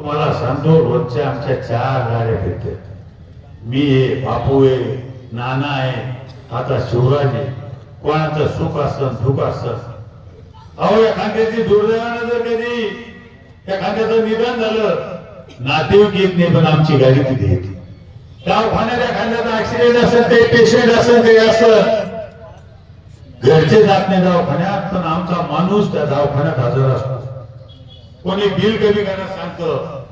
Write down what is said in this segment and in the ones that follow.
मला सांगतो रोजच्या आमच्या 4 गाड्या फिरते. मी आहे, बापू आहे, नाना आहे, आता शिवराज आहे. कोणाचं सुख असतं दुःख असतं. अहो एखाद्याची दुर्दैवानं जर कधी एखाद्याचं निधन झालं नातेवाईक येत नाही पण आमची गाडी तिथे येते. दवाखान्यात एखाद्याचा ऍक्सिडेंट असेल ते पेशंट असेल ते असं घरचे जात नाही दवाखान्यात पण आमचा माणूस त्या दवाखान्यात हजर असतो. कोणी बिल कमी करायला सांगतं,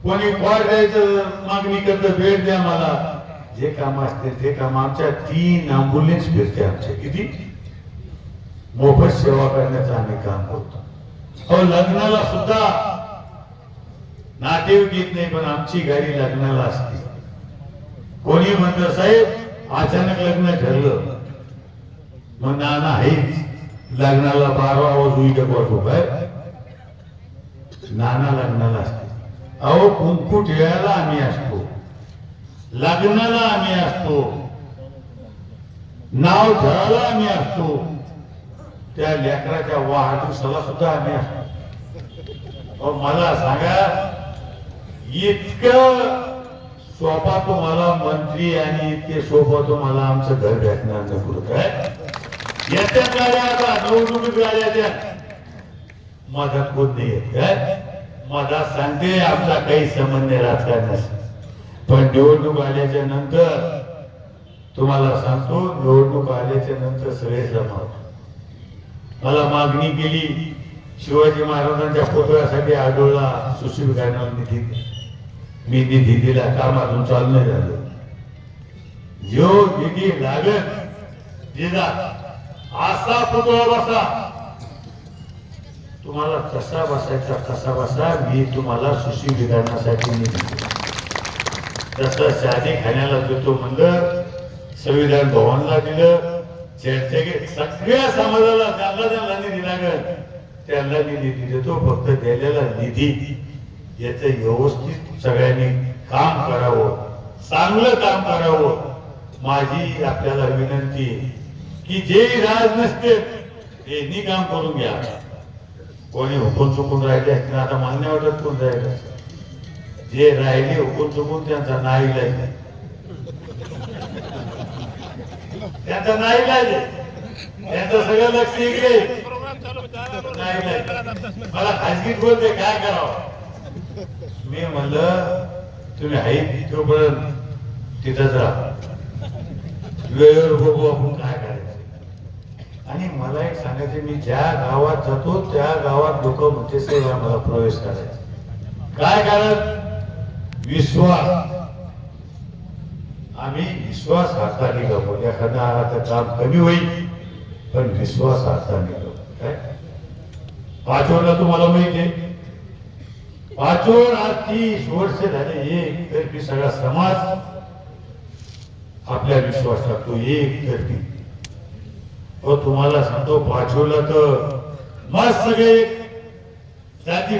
कोणी कॉड द्यायचं मागणी करतं, बेड द्या मला. जे काम असते ते काम आमच्या 3 ॲम्ब्युलन्स फिरते आमच्या. किती मोफत सेवा करण्याचं आम्ही काम करतो. अहो लग्नाला सुद्धा नातेवाईक येत नाही पण आमची गाडी लग्नाला असते. कोणी म्हणतं साहेब अचानक लग्न ठरलं मग नाना आहेच लग्नाला 12 वाजून नाना लग्नाला असते. अहो कुंकू ठेवायला आम्ही असतो, लग्नाला आम्ही असतो, नाव ठेवायला आम्ही असतो, त्या लेकराच्या वाढदिवसाला सुद्धा आम्ही असतो. मला सांगा इतकं सोपा तुम्हाला मंत्री आणि इतके सोपं तुम्हाला आमचं घर भेटणार नाही. पुढे काय येत्या गाड्या आता निवडणुकीत गाड्या द्या मदत होत नाही काय मदत सांगते आमचा काही संबंध नाही राजकारणाशी. पण निवडणूक आल्याच्या नंतर तुम्हाला सांगतो निवडणूक आल्याच्या नंतर सगळे जमा. मला मागणी केली शिवाजी महाराजांच्या पुतळ्यासाठी आढळला सुशिक्षित निधी. मी निधी दिला, काम अजून चालू नाही झालं. जो निधी लागत दिला असा पुतळा बसा तुम्हाला कसा बसायचा कसा बसा. मी तुम्हाला सुशिक्षितांसाठी निधी तसं शादी खाण्याला देतो म्हणलं, संविधान भवनला दिलं, सगळ्या समाजाला ज्यांना निधी लागत त्यांना निधी देतो. फक्त दिलेला निधी याचं व्यवस्थित सगळ्यांनी काम करावं, चांगलं काम करावं. माझी आपल्याला विनंती की जे राज नसते ते काम करून घ्या. कोणी हुकून चुकून राहिले असतील आता मान्य वाटत कोण राहिलं. जे राहिले हुकून चुकून त्यांचा नाईलाज त्यांचा नाईलाज त्यांचं सगळं लक्ष इकडे मला खाजगीत बोलते काय करावं. मी म्हणलं तुम्ही आहे तोपर्यंत तिथंच राहा, वेळेवर बघू आपण काय करायचं. आणि मला एक सांगायचं मी ज्या गावात जातो त्या गावात लोक म्हणते साहेब आम्हाला प्रवेश करायचा. काय कारण विश्वास. आम्ही विश्वास हाताने गमवू. एखादा आता काम कमी होईल पण विश्वास हाताने गमवू. काय पाचोडला तुम्हाला माहिती आहे, पाचोड आज 30 वर्ष झाले एक तर्फी सगळा समाज आपल्या विश्वास टाकतो एक तर्फी. तुम्हाला सांगतो पाचोडला तर मस्त सगळे जाती